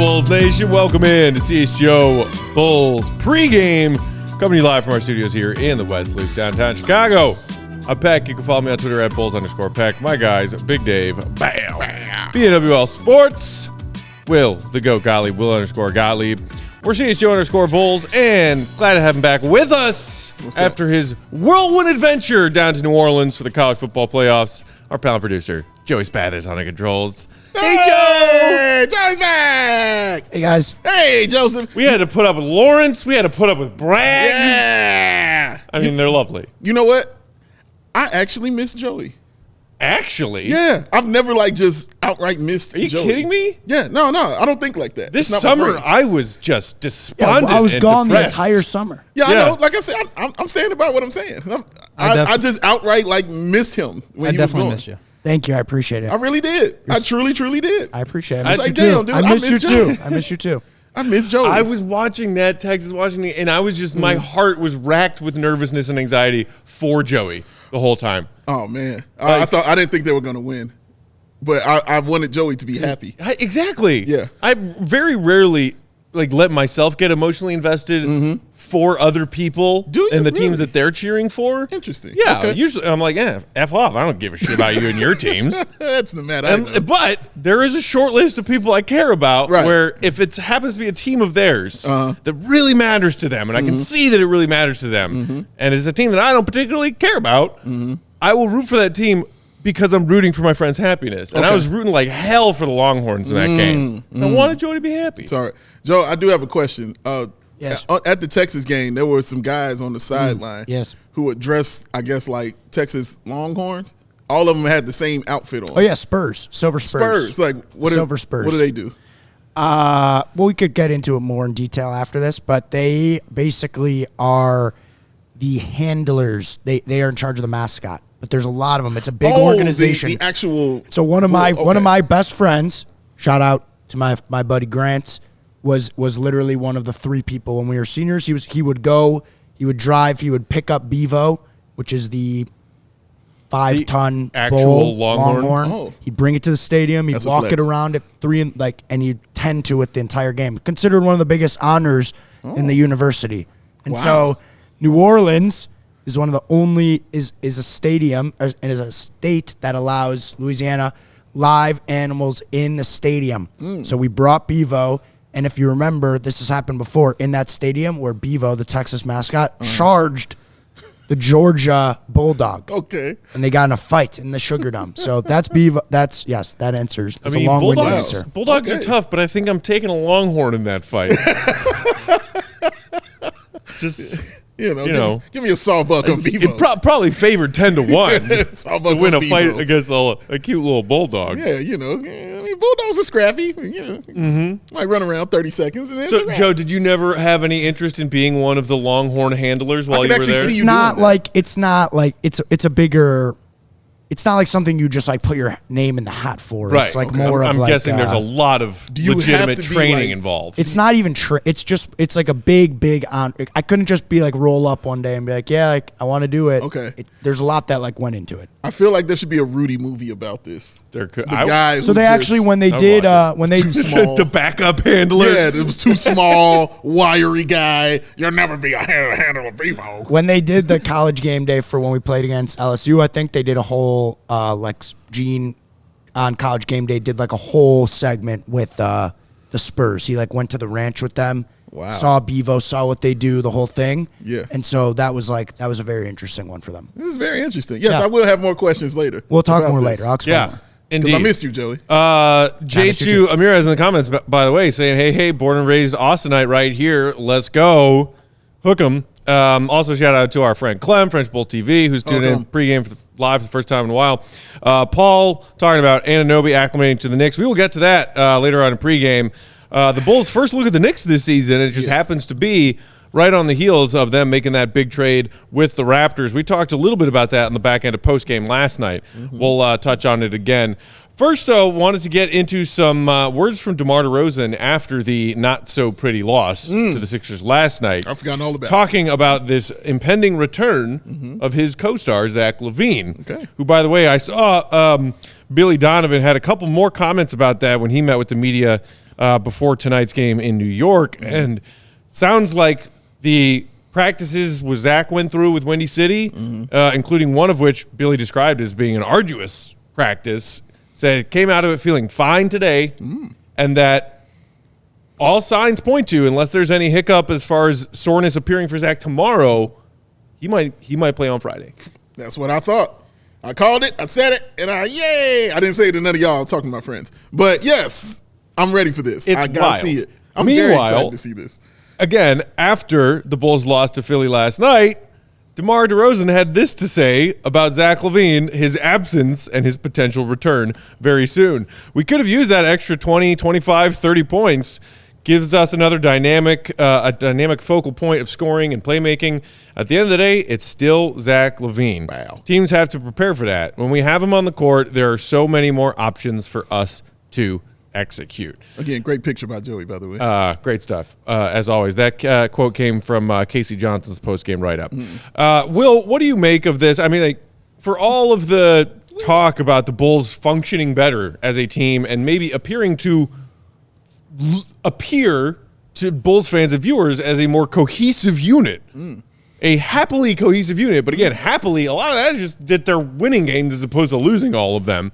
Bulls Nation. Welcome in to CHGO Bulls Pregame. Coming to you live from our studios here in the West Loop, downtown Chicago. I'm Peck. You can follow me on Twitter at Bulls_Peck. My guys, Big Dave, bam, BNWL Sports, Will, the GOAT Gottlieb, Will_Gottlieb. We're CHGO_Bulls, and glad to have him back with us after his whirlwind adventure down to New Orleans for the college football playoffs. Our panel producer, Joey Spad, is on the controls. Hey, Joe! Joe's back! Hey, guys. Hey, Joseph. We had to put up with Lawrence. We had to put up with Braggs. Yeah! I mean, they're lovely. You know what? I actually miss Joey. Actually? Yeah. I've never, just outright missed Joey. Are you kidding me? Yeah. No. I don't think like that. This summer, I was just despondent. I was gone depressed. the entire summer. Yeah, I know. Like I said, I'm saying about what I'm saying. I just outright, missed him when he was gone. Missed you. Thank you. I appreciate it. I really did. I truly, truly did. I appreciate it. I was like, damn, dude, I miss you too. I miss you too. I miss Joey. I was watching that, Texas watching it, and I was just, my heart was racked with nervousness and anxiety for Joey the whole time. Oh, man. I didn't think they were going to win, but I wanted Joey to be happy. Exactly. Yeah. I very rarely let myself get emotionally invested for other people and the teams that they're cheering for. Interesting. Yeah. Okay. Usually I'm like, F off. I don't give a shit about you and your teams. That's the matter. But there is a short list of people I care about where if it happens to be a team of theirs that really matters to them, and I can see that it really matters to them, and it's a team that I don't particularly care about, I will root for that team because I'm rooting for my friend's happiness. And I was rooting like hell for the Longhorns in that game. So I wanted Joe to be happy. Sorry. Joe, I do have a question. Yes. At the Texas game, there were some guys on the sideline who were dressed, I guess, like Texas Longhorns. All of them had the same outfit on. Oh, yeah, Spurs. Silver Spurs. Silver Spurs. What do they do? Well, we could get into it more in detail after this, but they basically are the handlers. They are in charge of the mascot. But there's a lot of them. It's a big organization. The actual. So one of my best friends, shout out to my buddy Grant, was literally one of the three people when we were seniors. He would drive, he would pick up Bevo, which is the 5-ton actual bull, Longhorn. Oh. He'd bring it to the stadium. He'd walk it around at 3 and he'd tend to it the entire game. Considered one of the biggest honors in the university. And so New Orleans is one of the only is a stadium and is a state that allows Louisiana live animals in the stadium. So we brought Bevo, and if you remember, this has happened before in that stadium where Bevo, the Texas mascot, charged the Georgia Bulldog. Okay. And they got in a fight in the Sugar Dome. So that's Bevo. That answers. It's a long-winded answer. Bulldogs are tough, but I think I'm taking a Longhorn in that fight. Just... You know, give me a sawbuck on Bevo. It probably favored 10-1 to win a fight against a cute little bulldog. Yeah, bulldogs are scrappy. Might run around 30 seconds. And then so, Joe, did you never have any interest in being one of the Longhorn handlers while you were there? It's not like it's a bigger. It's not like something you just put your name in the hat for. Right. It's more of I'm guessing there's a lot of legitimate training involved. It's not even it's like a big on. I couldn't just be roll up one day and be I want to do it. Okay. There's a lot that went into it. I feel like there should be a Rudy movie about this. There could. So they actually when they too small. The backup handler. Yeah, it was too small, wiry guy. You'll never be a handler, Bevo. When they did the college game day for when we played against LSU, I think they did a whole Gene on college game day did a whole segment with the Spurs. He went to the ranch with them. Wow. Saw Bevo, saw what they do, the whole thing. Yeah. And so that was a very interesting one for them. This is very interesting. Yes, I will have more questions later. We'll talk more later. I'll explain more. Indeed. I missed you, Joey. J2 Amirez in the comments, by the way, saying, hey, born and raised Austinite right here. Let's go. Hook 'em. Also, shout out to our friend Clem, French Bulls TV, who's tuning in pregame live for the first time in a while. Paul talking about Anunoby acclimating to the Knicks. We will get to that later on in pregame. The Bulls' first look at the Knicks this season, it just happens to be right on the heels of them making that big trade with the Raptors. We talked a little bit about that in the back end of postgame last night. We'll touch on it again. First, though, wanted to get into some words from DeMar DeRozan after the not-so-pretty loss to the Sixers last night. I've forgotten all about it. Talking about this impending return of his co-star, Zach LaVine, who, by the way, I saw Billy Donovan had a couple more comments about that when he met with the media before tonight's game in New York. And sounds like the practices Zach went through with Windy City, including one of which Billy described as being an arduous practice, said came out of it feeling fine today, and that all signs point to, unless there's any hiccup as far as soreness appearing for Zach tomorrow, he might play on Friday. That's what I thought. I called it, I said it, and yay! I didn't say it to none of y'all. I was talking to my friends. But yes, I'm ready for this. I got to see it. I'm very excited to see this. Again, after the Bulls lost to Philly last night, DeMar DeRozan had this to say about Zach LaVine, his absence, and his potential return very soon. We could have used that extra 20, 25, 30 points. Gives us another a dynamic focal point of scoring and playmaking. At the end of the day, it's still Zach LaVine. Wow. Teams have to prepare for that. When we have him on the court, there are so many more options for us to execute. Again, great picture by Joey, by the way. Great stuff, as always. That quote came from Casey Johnson's post-game write-up. Will, what do you make of this? I mean, like, for all of the talk about the Bulls functioning better as a team and maybe appear to Bulls fans and viewers as a more cohesive unit, a happily cohesive unit. But again, happily, a lot of that is just that they're winning games as opposed to losing all of them.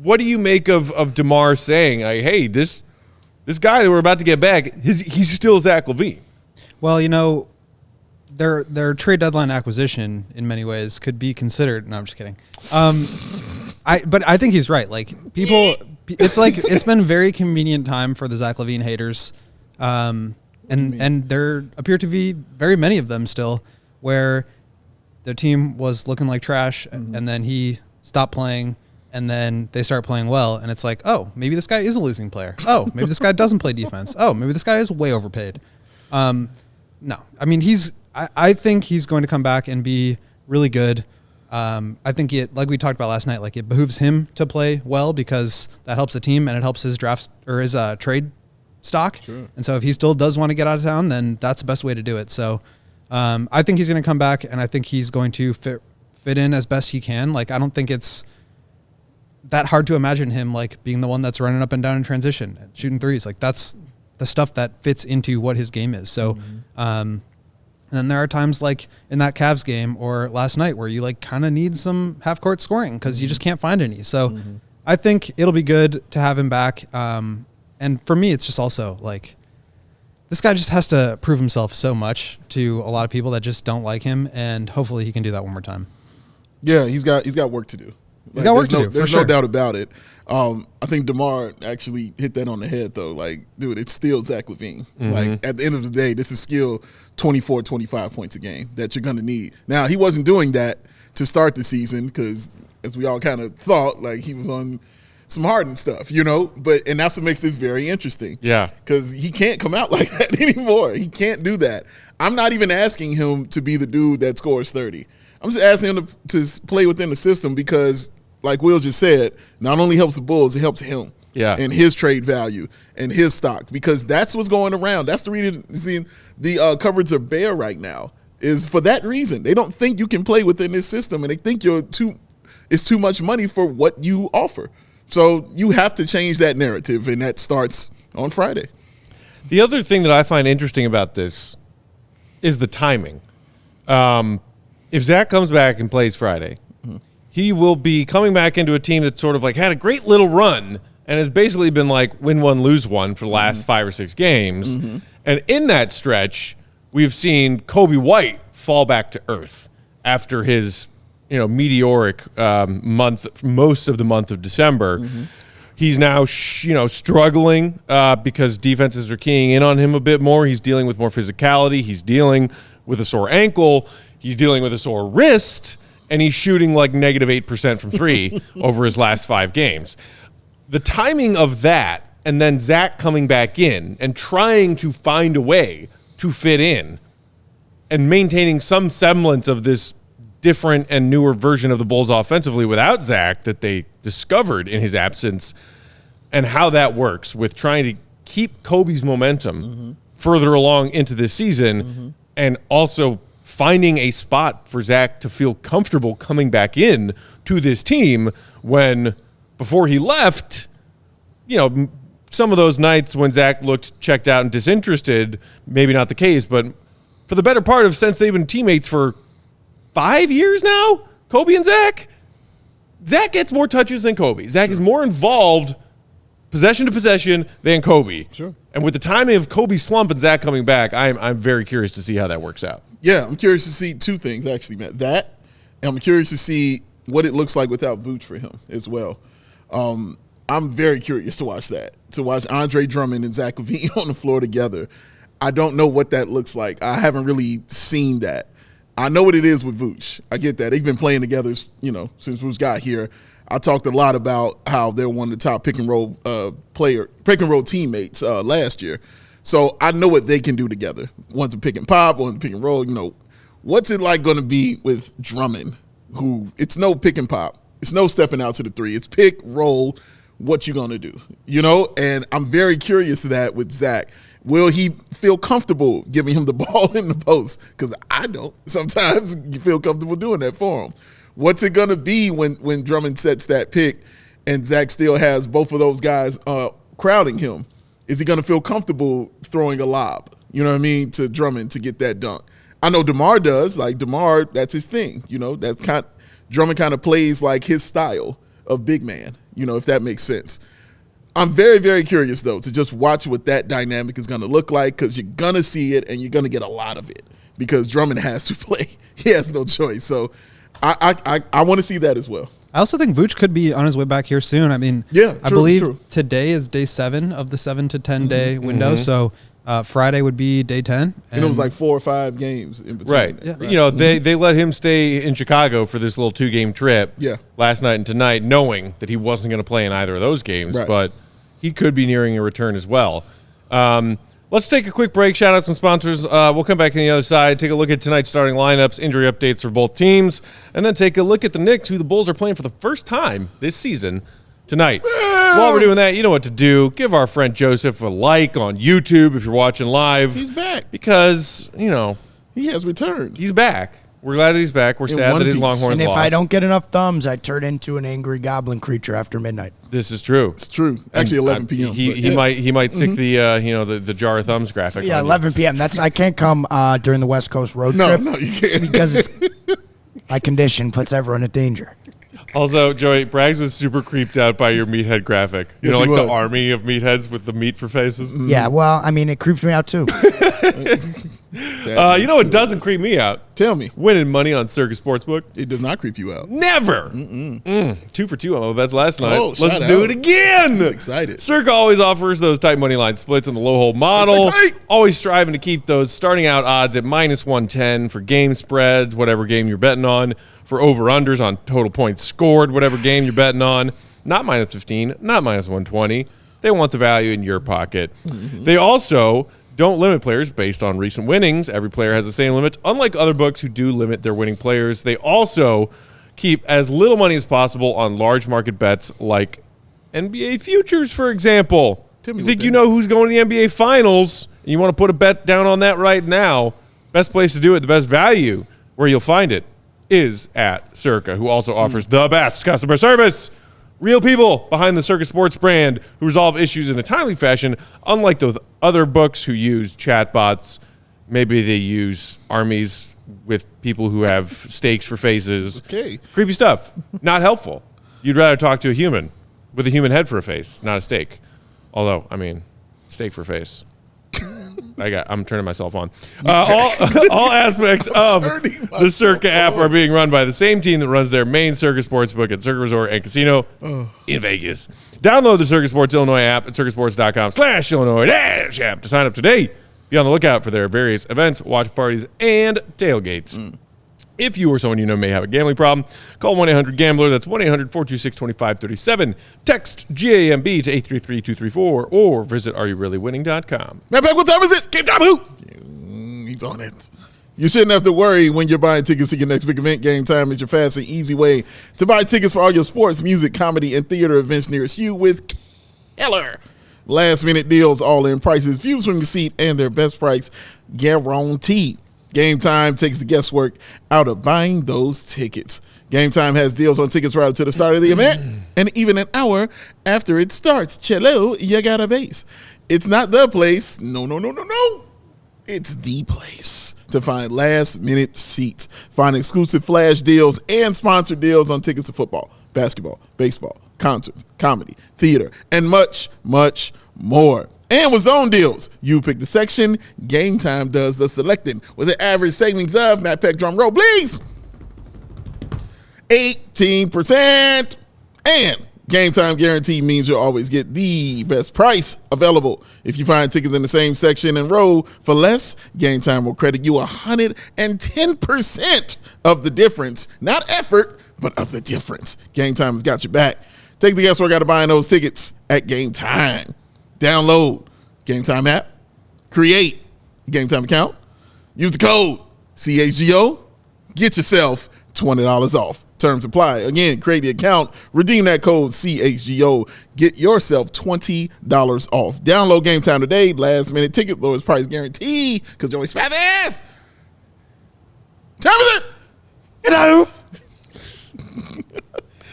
What do you make of DeMar saying, like, hey, this guy that we're about to get back, he's still Zach LaVine? Well, you know, their trade deadline acquisition in many ways could be considered. No, I'm just kidding. But I think he's right. Like, people, it's been a very convenient time for the Zach LaVine haters. And there appear to be very many of them still, where their team was looking like trash, and then he stopped playing, and then they start playing well, and it's like, oh, maybe this guy is a losing player. Oh, maybe this guy doesn't play defense. Oh, maybe this guy is way overpaid. No, I mean, I think he's going to come back and be really good. I think like we talked about last night, like, it behooves him to play well because that helps the team and it helps his draft or his trade stock. Sure. And so if he still does want to get out of town, then that's the best way to do it. So I think he's going to come back, and I think he's going to fit in as best he can. Like, I don't think it's that hard to imagine him like being the one that's running up and down in transition and shooting threes. Like, that's the stuff that fits into what his game is. So and then there are times like in that Cavs game or last night where you like kind of need some half court scoring because you just can't find any. So I think it'll be good to have him back. And for me, it's just also like, this guy just has to prove himself so much to a lot of people that just don't like him, and hopefully he can do that one more time. Yeah, he's got work to do. He's got work to do. There's no doubt about it. I think DeMar actually hit that on the head, though. Like, dude, it's still Zach LaVine. Like, at the end of the day, this is still 24, 25 points a game that you're going to need. Now, he wasn't doing that to start the season because, as we all kind of thought, like, he was on some Harden stuff, you know? And that's what makes this very interesting. Yeah. Because he can't come out like that anymore. He can't do that. I'm not even asking him to be the dude that scores 30. I'm just asking him to play within the system because, like Will just said, not only helps the Bulls, it helps him. Yeah. And his trade value and his stock, because that's what's going around. That's the reason the cupboards are bare right now, is for that reason. They don't think you can play within this system, and they think it's too much money for what you offer. So you have to change that narrative, and that starts on Friday. The other thing that I find interesting about this is the timing. If Zach comes back and plays Friday, he will be coming back into a team that sort of like had a great little run and has basically been like win one, lose one for the last 5 or 6 games. And in that stretch, we've seen Kobe White fall back to earth after his meteoric month, most of the month of December. He's now, struggling because defenses are keying in on him a bit more. He's dealing with more physicality. He's dealing with a sore ankle. He's dealing with a sore wrist, and he's shooting like -8% from 3 over his last 5 games. The timing of that, and then Zach coming back in and trying to find a way to fit in and maintaining some semblance of this different and newer version of the Bulls offensively without Zach that they discovered in his absence, and how that works with trying to keep Kobe's momentum further along into this season, and also finding a spot for Zach to feel comfortable coming back in to this team when before he left, some of those nights when Zach looked checked out and disinterested, maybe not the case, but for the better part of since they've been teammates for 5 years now, Kobe and Zach gets more touches than Kobe. Zach is more involved possession to possession than Kobe. Sure. And with the timing of Kobe's slump and Zach coming back, I'm very curious to see how that works out. Yeah, I'm curious to see two things, actually, Matt. That, and I'm curious to see what it looks like without Vooch for him as well. I'm very curious to watch that, to watch Andre Drummond and Zach LaVine on the floor together. I don't know what that looks like. I haven't really seen that. I know what it is with Vooch. I get that. They've been playing together, since Vooch got here. I talked a lot about how they're one of the top pick and roll teammates last year. So I know what they can do together. One's a pick and pop, one's a pick and roll. What's it like going to be with Drummond, who it's no pick and pop. It's no stepping out to the three. It's pick, roll, what you going to do, And I'm very curious to that with Zach. Will he feel comfortable giving him the ball in the post? Because I don't. Sometimes you feel comfortable doing that for him. What's it going to be when Drummond sets that pick and Zach still has both of those guys crowding him? Is he going to feel comfortable throwing a lob, to Drummond to get that dunk? I know DeMar does. Like, DeMar, that's his thing. Drummond kind of plays like his style of big man, if that makes sense. I'm very, very curious, though, to just watch what that dynamic is going to look like, because you're going to see it and you're going to get a lot of it because Drummond has to play. He has no choice. So I want to see that as well. I also think Vooch could be on his way back here soon. I mean, I believe today is day 7 of the 7 to 10 day window. So Friday would be day 10. And it was like 4 or 5 games in between. Right. Yeah. They let him stay in Chicago for this little 2-game trip last night and tonight, knowing that he wasn't going to play in either of those games, but he could be nearing a return as well. Let's take a quick break. Shout out some sponsors. We'll come back on the other side, take a look at tonight's starting lineups, injury updates for both teams, and then take a look at the Knicks, who the Bulls are playing for the first time this season tonight. While we're doing that, you know what to do. Give our friend Joseph a like on YouTube if you're watching live. He's back. Because, he has returned. He's back. We're glad that he's back. We're sad that his Longhorns lost. And if I don't get enough thumbs, I turn into an angry goblin creature after midnight. This is true. It's true. Actually, 11 p.m. He might stick the jar of thumbs graphic. Yeah, 11 p.m. I can't come during the West Coast road trip. No, you can't. Because my condition puts everyone in danger. Also, Joey, Braggs was super creeped out by your meathead graphic. Yes, the army of meatheads with the meat for faces? Yeah, well, it creeps me out too. What doesn't creep me out? Tell me. Winning money on Circus Sportsbook. It does not creep you out. Never. 2 for 2 on my bets last night. Let's do it again. I'm excited. Circa always offers those tight money line splits on the low hold model. Tight. Always striving to keep those starting out odds at -110 for game spreads, whatever game you're betting on, for over-unders on total points scored, whatever game you're betting on. Not -15, not -120. They want the value in your pocket. They also don't limit players based on recent winnings. Every player has the same limits, unlike other books who do limit their winning players. They also keep as little money as possible on large market bets like NBA futures, for example. You think you know who's going to the NBA Finals, and you want to put a bet down on that right now, best place to do it, the best value, where you'll find it, is at Circa, who also offers the best customer service. Real people behind the Circa Sports brand who resolve issues in a timely fashion, unlike those other books who use chatbots. Maybe they use armies with people who have stakes for faces. Okay. Creepy stuff. Not helpful. You'd rather talk to a human with a human head for a face, not a stake. Although, stake for a face. I'm turning myself on. All aspects of the Circa app are being run by the same team that runs their main Circa Sportsbook at Circa Resort and Casino in Vegas. Download the Circa Sports Illinois app at circasports.com/Illinois-app to sign up today. Be on the lookout for their various events, watch parties, and tailgates. If you or someone you know may have a gambling problem, call 1-800-GAMBLER. That's 1-800-426-2537. Text GAMB to 833-234 or visit areyourreallywinning.com. Matt Beck, what time is it? Game time, who? He's on it. You shouldn't have to worry when you're buying tickets to your next big event. Game Time is your fast and easy way to buy tickets for all your sports, music, comedy, and theater events nearest you with killer last-minute deals, all-in prices, views from your seat, and their best price guaranteed. Game Time takes the guesswork out of buying those tickets. Game Time has deals on tickets right up to the start of the event and even an hour after it starts. Cello, you got a base. It's not the place. No. It's the place to find last-minute seats. Find exclusive flash deals and sponsored deals on tickets to football, basketball, baseball, concerts, comedy, theater, and much, much more. And with zone deals, you pick the section. Game Time does the selecting with an average savings of, Matt Peck, drum roll, please, 18%. And Game Time guarantee means you'll always get the best price available. If you find tickets in the same section and row for less, Game Time will credit you 110% of the difference. Not effort, but of the difference. Game Time has got your back. Take the guesswork out of buying those tickets at Game Time. Download Game Time app. Create a Game Time account. Use the code CHGO. Get yourself $20 off. Terms apply. Again, create the account. Redeem that code CHGO. Get yourself $20 off. Download Game Time today. Last minute ticket, lowest price guarantee. Because Joey Spathers. Tell me that. You know.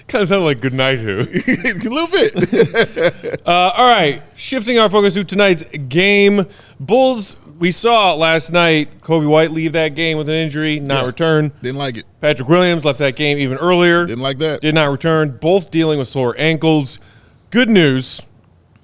Kind of sounded like good night, who? A little bit. All right, shifting our focus to tonight's game. Bulls, we saw last night Kobe White leave that game with an injury, not return. Didn't like it. Patrick Williams left that game even earlier. Didn't like that. Did not return. Both dealing with sore ankles. Good news,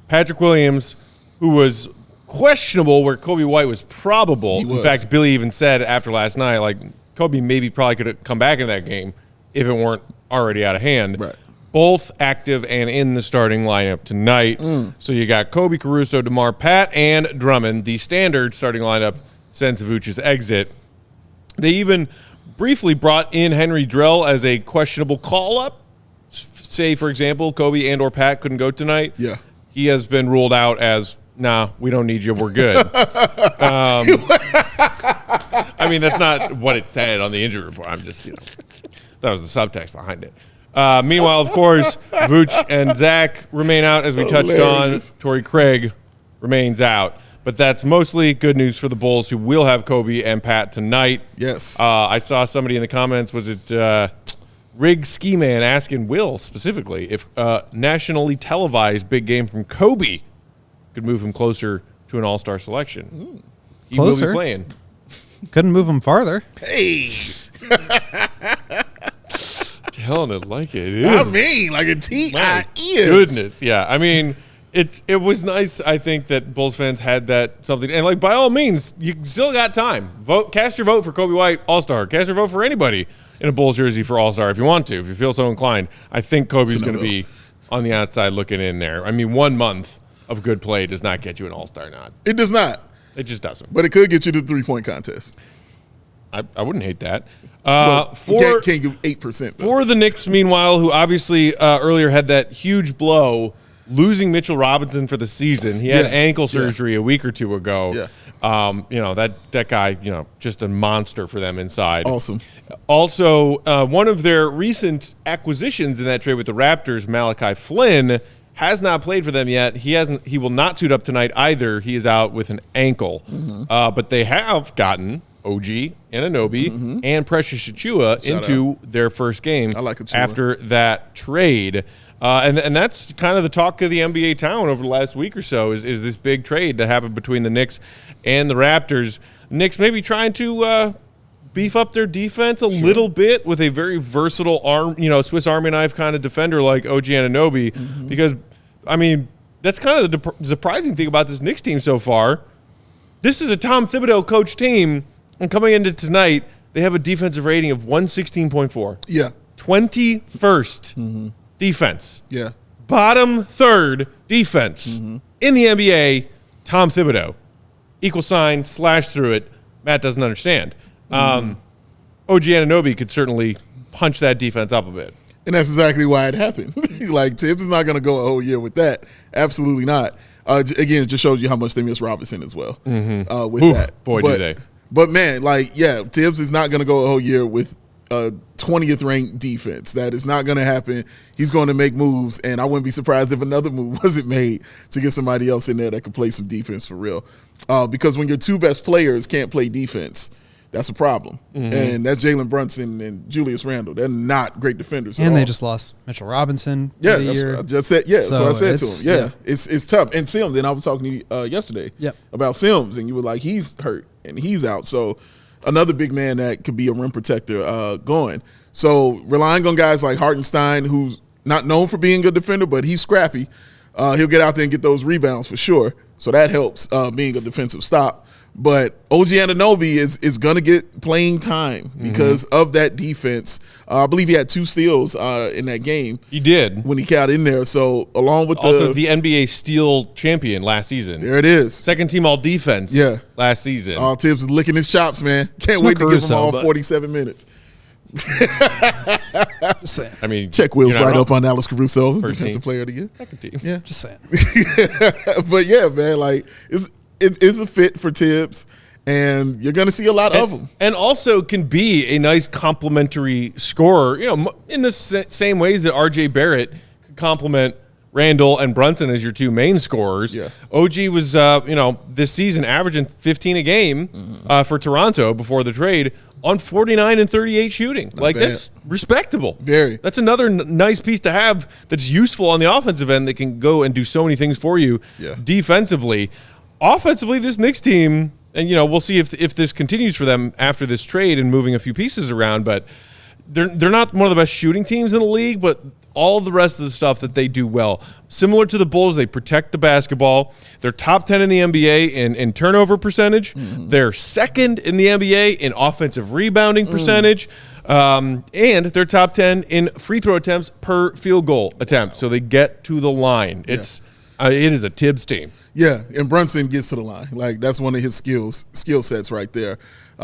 Patrick Williams, who was questionable where Kobe White was probable. He was. In fact, Billy even said after last night, like, Kobe probably could have come back in that game if it weren't already out of hand. Right. Both active and in the starting lineup tonight. So you got Kobe, Caruso, DeMar, Pat, and Drummond, the standard starting lineup since Vooch's exit. They even briefly brought in Henry Drell as a questionable call-up. Say, for example, Kobe and or Pat couldn't go tonight. Yeah. He has been ruled out as, nah, we don't need you, we're good. I mean, that's not what it said on the injury report. I'm just, that was the subtext behind it. Meanwhile, of course, Vooch and Zach remain out, as we touched on. Torrey Craig remains out. But that's mostly good news for the Bulls, who will have Kobe and Pat tonight. Yes. I saw somebody in the comments, was it Rig Ski Man, asking Will specifically if nationally televised big game from Kobe could move him closer to an all-star selection. He will be playing. Couldn't move him farther. Hey. Telling it like it is. I mean, like a T-I-is. Goodness, yeah. I mean, it was nice, I think, that Bulls fans had that something. And, like, by all means, you still got time. Cast your vote for Kobe White All-Star. Cast your vote for anybody in a Bulls jersey for All-Star if you want to, if you feel so inclined. I think Kobe's going to be on the outside looking in there. I mean, 1 month of good play does not get you an All-Star nod. It does not. It just doesn't. But it could get you to the three-point contest. I wouldn't hate that. Can't give 8%. Though. For the Knicks, meanwhile, who obviously earlier had that huge blow, losing Mitchell Robinson for the season. He had ankle surgery a week or two ago. Yeah. That guy, just a monster for them inside. Awesome. Also, one of their recent acquisitions in that trade with the Raptors, Malachi Flynn, has not played for them yet. He will not suit up tonight either. He is out with an ankle. But they have gotten OG Anunoby and Precious Achiuwa into their first game after that trade. And that's kind of the talk of the NBA town over the last week or so is this big trade that happened between the Knicks and the Raptors. Knicks maybe trying to beef up their defense a little bit with a very versatile Swiss Army knife kind of defender like OG Anunoby. Because, I mean, that's kind of the surprising thing about this Knicks team so far. This is a Tom Thibodeau coach team. And coming into tonight, they have a defensive rating of 116.4. Yeah. 21st defense. Yeah. Bottom third defense in the NBA, Tom Thibodeau. # slash through it. Matt doesn't understand. OG Anunoby could certainly punch that defense up a bit. And that's exactly why it happened. Like, Tibbs is not going to go a whole year with that. Absolutely not. Again, it just shows you how much they miss Robinson as well with that. Boy, do they. But, man, Tibbs is not going to go a whole year with a 20th ranked defense. That is not going to happen. He's going to make moves, and I wouldn't be surprised if another move wasn't made to get somebody else in there that could play some defense for real. Because when your two best players can't play defense, that's a problem. And that's Jalen Brunson and Julius Randle. They're not great defenders. And they just lost Mitchell Robinson. Yeah, that's what I just said. Yeah, that's what I said to him. Yeah, it's tough. And Sims, and I was talking to you yesterday about Sims, and you were like, he's hurt and he's out. So another big man that could be a rim protector going. So relying on guys like Hartenstein, who's not known for being a good defender, but he's scrappy. He'll get out there and get those rebounds for sure. So that helps being a defensive stop. But OG Anunoby is going to get playing time because of that defense. I believe he had 2 steals in that game. He did. When he got in there. So along with the NBA steal champion last season. There it is. Second team all defense last season. Tibbs is licking his chops, man. Can't wait to give him all 47 minutes. I mean, check wheels right up on Alex Caruso, defensive player of the year. Second team. Yeah. Just saying. But yeah, man, like it's a fit for Tibbs, and you're going to see a lot of them. And also can be a nice complementary scorer, in the same ways that R.J. Barrett could complement Randle and Brunson as your 2 main scorers. Yeah. OG was, this season averaging 15 a game for Toronto before the trade on 49 and 38 shooting. That's respectable. Very. That's another nice piece to have that's useful on the offensive end that can go and do so many things for you defensively. Offensively, this Knicks team, and we'll see if this continues for them after this trade and moving a few pieces around, but they're not one of the best shooting teams in the league, but all the rest of the stuff that they do well. Similar to the Bulls, they protect the basketball. They're top 10 in the NBA in turnover percentage. They're second in the NBA in offensive rebounding percentage. And they're top 10 in free throw attempts per field goal attempt. So they get to the line. It is a Tibbs team. Yeah, and Brunson gets to the line. Like, that's one of his skill sets right there.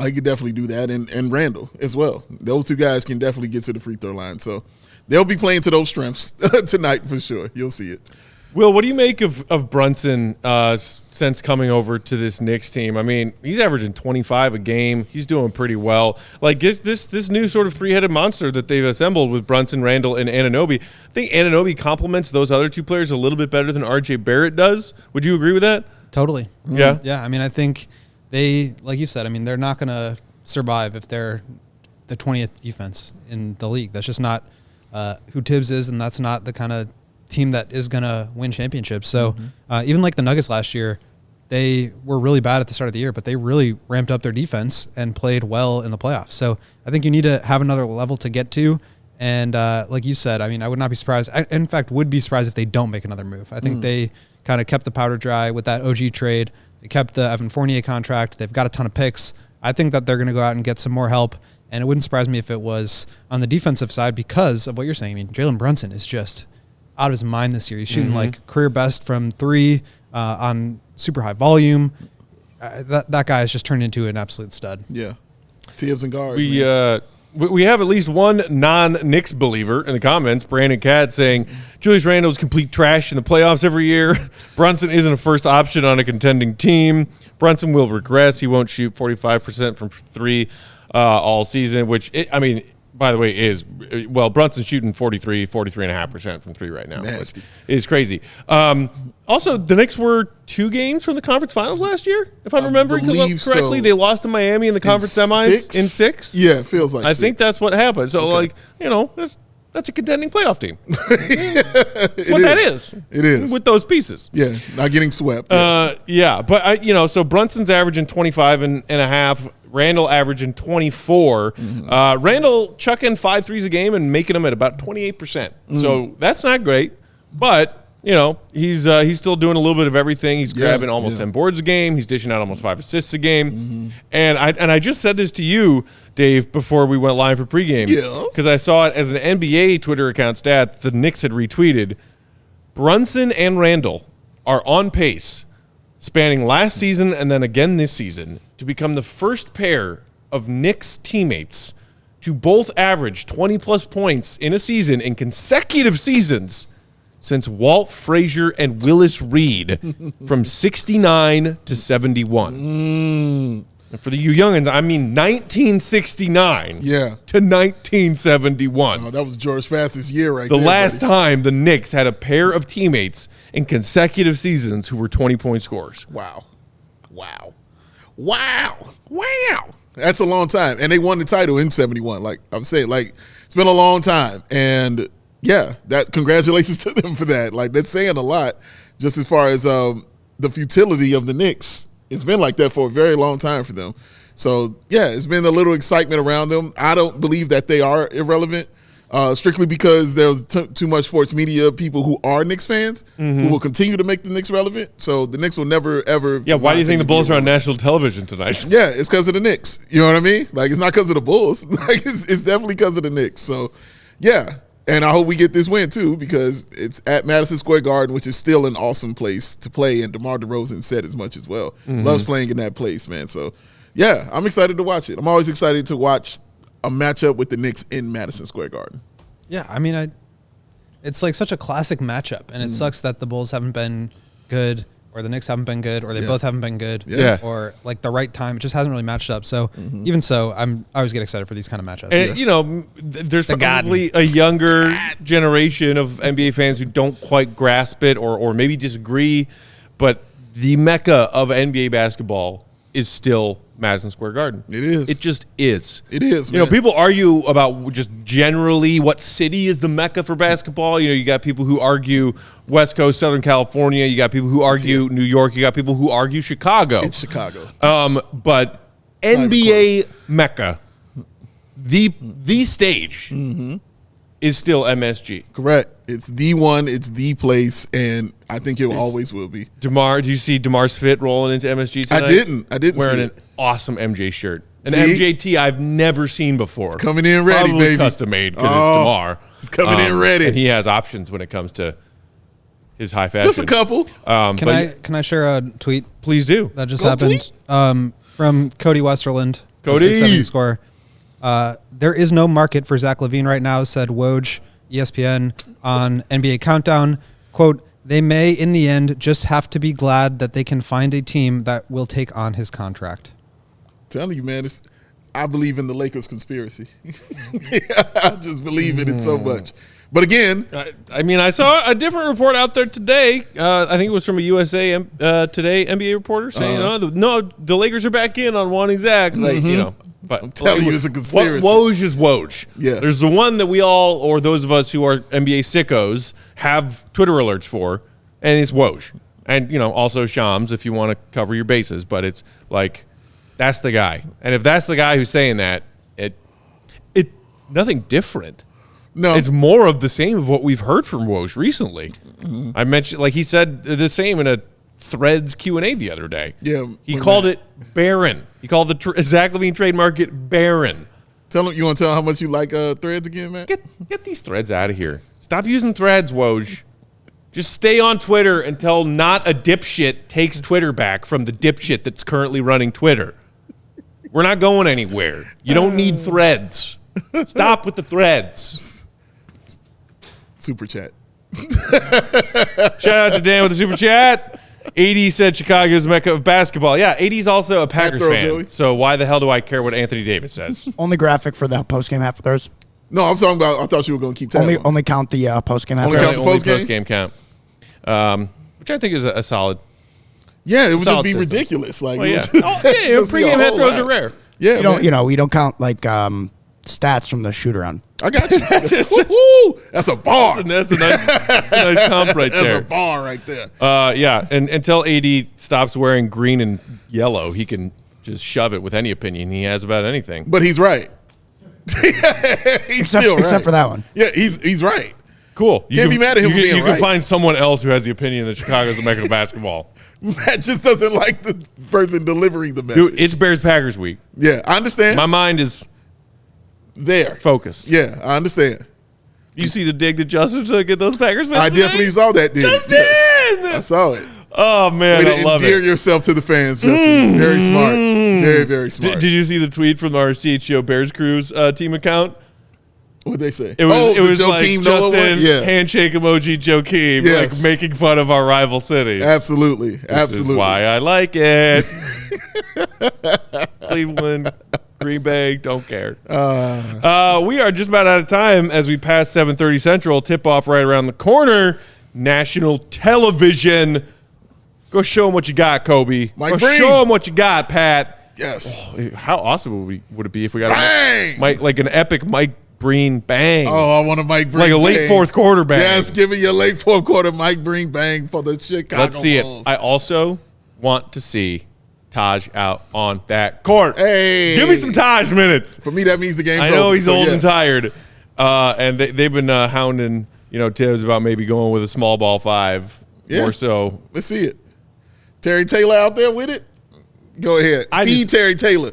He could definitely do that, and Randle as well. Those 2 guys can definitely get to the free throw line. So they'll be playing to those strengths tonight for sure. You'll see it. Will, what do you make of Brunson since coming over to this Knicks team? I mean, he's averaging 25 a game. He's doing pretty well. Like this new sort of 3-headed monster that they've assembled with Brunson, Randle, and Anunoby. I think Anunoby complements those other 2 players a little bit better than R.J. Barrett does. Would you agree with that? Totally. Yeah. Yeah. I mean, I think they, like you said, they're not going to survive if they're the 20th defense in the league. That's just not who Tibbs is, and that's not the kind of team that is going to win championships. So even like the Nuggets last year, they were really bad at the start of the year, but they really ramped up their defense and played well in the playoffs. So I think you need to have another level to get to. And like you said, I would not be surprised. I, in fact, would be surprised if they don't make another move. I think they kind of kept the powder dry with that OG trade. They kept the Evan Fournier contract. They've got a ton of picks. I think that they're going to go out and get some more help. And it wouldn't surprise me if it was on the defensive side because of what you're saying. Jalen Brunson is just out of his mind this year. He's shooting like career best from 3 on super high volume. That guy has just turned into an absolute stud. Yeah. Tibbs and guards. We have at least one non-Knicks believer in the comments, Brandon Catt, saying Julius Randle is complete trash in the playoffs every year. Brunson isn't a first option on a contending team. Brunson will regress. He won't shoot 45% from 3 all season, which, by the way, is, Brunson's shooting 43.5% from 3 right now. Nasty. It's crazy. Also, the Knicks were 2 games from the conference finals last year, if I'm remembering correctly. So. They lost to Miami in the conference semis in 6. Yeah, it feels like I think that's what happened. So, that's a contending playoff team. That is. It is. With those pieces. Yeah, not getting swept. Yes. But, so Brunson's averaging 25 and a half. Randle averaging 24. Randle chucking 5 threes a game and making them at about 28%. So that's not great. But, he's still doing a little bit of everything. He's grabbing almost 10 boards a game. He's dishing out almost 5 assists a game. And I just said this to you, Dave, before we went live for pregame. Because I saw it as an NBA Twitter account stat the Knicks had retweeted. Brunson and Randle are on pace, spanning last season and then again this season, to become the first pair of Knicks teammates to both average 20-plus points in a season in consecutive seasons since Walt Frazier and Willis Reed from 69 to 71. And for you youngins, 1969 to 1971. Oh, that was George Fast's year right there. The last time the Knicks had a pair of teammates in consecutive seasons who were 20-point scorers. Wow. That's a long time. And they won the title in 71. Like I'm saying, like it's been a long time. And yeah, that congratulations to them for that. Like that's saying a lot just as far as the futility of the Knicks. It's been like that for a very long time for them. So yeah, it's been a little excitement around them. I don't believe that they are irrelevant. Strictly because there's too much sports media people who are Knicks fans who will continue to make the Knicks relevant. So the Knicks will never, ever. Yeah, why do you think the Bulls are on national television tonight? Yeah, it's because of the Knicks. You know what I mean? Like, it's not because of the Bulls. Like, it's definitely because of the Knicks. So, yeah. And I hope we get this win, too, because it's at Madison Square Garden, which is still an awesome place to play. And DeMar DeRozan said as much as well. Loves playing in that place, man. So, yeah, I'm excited to watch it. I'm always excited to watch a matchup with the Knicks in Madison Square Garden. Yeah, I mean, it's like such a classic matchup, and it sucks that the Bulls haven't been good, or the Knicks haven't been good, or they both haven't been good, or like the right time. It just hasn't really matched up. So even so, I always get excited for these kind of matchups. And, you know, there's probably a younger generation of NBA fans who don't quite grasp it or maybe disagree, but the mecca of NBA basketball is still Madison Square Garden. It is. It just is. It is, man. You know, people argue about just generally what city is the mecca for basketball. You know, you got people who argue West Coast, Southern California. You got people who argue New York. You got people who argue Chicago. It's Chicago. But NBA mecca, the stage is still MSG. Correct. It's the one. It's the place, and I think it always will be. DeMar, do you see DeMar's fit rolling into MSG tonight? I didn't wearing see an awesome MJ shirt. An See? MJT I've never seen before. It's coming in ready, Probably baby. custom made because it's DeMar. It's coming in ready. And he has options when it comes to his high fashion. Just a couple. Can I share a tweet? Please do. That just Go happened from Cody Westerland. Cody. 670 Score. There is no market for Zach LaVine right now, said Woj, ESPN, on NBA Countdown. Quote, they may, in the end, just have to be glad that they can find a team that will take on his contract. Telling you, man, I believe in the Lakers conspiracy. I just believe in it so much. But again, I mean, I saw a different report out there today. I think it was from a USA Today NBA reporter saying, no, the Lakers are back in on wanting Zach. Like, you know, but I'm telling you, it's a conspiracy. Woj is Woj. Yeah. There's the one that we all, or those of us who are NBA sickos, have Twitter alerts for, and it's Woj. And, you know, also Shams if you want to cover your bases. But it's like, that's the guy. And if that's the guy who's saying that, it's nothing different. No, it's more of the same of what we've heard from Woj recently. I mentioned, like he said the same in a Threads Q&A the other day. Yeah, he called it barren. He called the Zach LaVine trade market barren. You want to tell how much you like Threads again, man? Get these Threads out of here. Stop using Threads, Woj. Just stay on Twitter until not a dipshit takes Twitter back from the dipshit that's currently running Twitter. We're not going anywhere. You don't need Threads. Stop with the Threads. Super chat. Shout out to Dan with the super chat. 80 said Chicago is the mecca of basketball. Yeah, 80's also a Packers fan. Joey. So why the hell do I care what Anthony Davis says? Only graphic for the post-game half of theirs. No, I'm talking about, I thought you were going to keep tabs. Only count the post-game half. Only count the post-game? Post-game count. Which I think is a solid. Yeah, it would just be system. Ridiculous. Like, Pregame head throws are rare. Yeah, we don't count like stats from the shoot around. I got you. Woo-hoo! That's a bar. That's a nice comp right there. That's a bar right there. Yeah, and until AD stops wearing green and yellow, he can just shove it with any opinion he has about anything. But he's right. Except for that one. Yeah, he's right. Cool. You can't be mad at him for being You right. can find someone else who has the opinion that Chicago's the mecca of basketball. Matt just doesn't like the person delivering the message. Dude, it's Bears-Packers week. Yeah, I understand. My mind is there. Focused. Yeah, I understand. You see the dig that Justin took at those Packers fans I definitely saw that dig. Justin! Yes, I saw it. Oh, man, Way to I love endear it. yourself to the fans, Justin. Very smart. Very, very smart. Did you see the tweet from our CHGO Bears Cruise team account? What'd they say? It was the like Joakim Noah Justin, one? Yeah. handshake emoji, Joakim, Yes. like making fun of our rival cities. Absolutely. This is why I like it. Cleveland, Green Bay, don't care. We are just about out of time as we pass 7:30 Central. Tip-off right around the corner. National television. Go show them what you got, Kobe. Mike Go Breen. show them what you got, Pat. Yes. Oh, how awesome would it be if we got an epic Mike Breen bang? Oh, I want a Mike Breen like a late bang. fourth quarter bang. Yes, give me your late fourth quarter Mike Breen bang for the Chicago Let's see Bulls. it. I also want to see Taj out on that court. Hey, give me some Taj minutes. For me, that means the game's over. I know he's old yes. and tired, and they've been hounding Tibbs about maybe going with a small ball 5 more so. Let's see it. Terry Taylor out there with it. Go ahead. Feed Terry Taylor.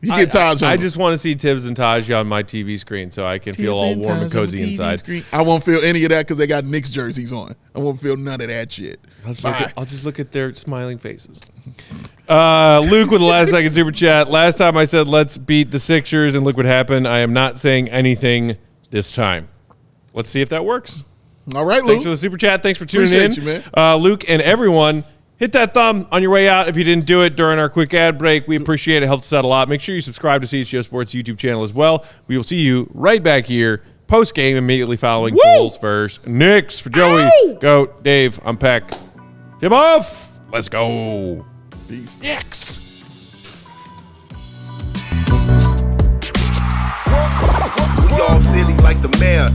You get Taj on. I just want to see Tibbs and Taj on my TV screen so I can feel all warm and cozy inside. I won't feel any of that because they got Knicks jerseys on. I won't feel none of that shit. I'll just look at their smiling faces. Luke with the last second super chat. Last time I said let's beat the Sixers and look what happened. I am not saying anything this time. Let's see if that works. All right, Luke. Thanks for the super chat. Thanks for tuning Appreciate in. you, man. Luke and everyone. Hit that thumb on your way out if you didn't do it during our quick ad break. We appreciate it. It helps us out a lot. Make sure you subscribe to CHGO Sports YouTube channel as well. We will see you right back here post-game immediately following Bulls versus Knicks. For Joey, Goat, Dave, I'm Peck. Tip off. Let's go. Peace. Knicks. We all silly like the mayor.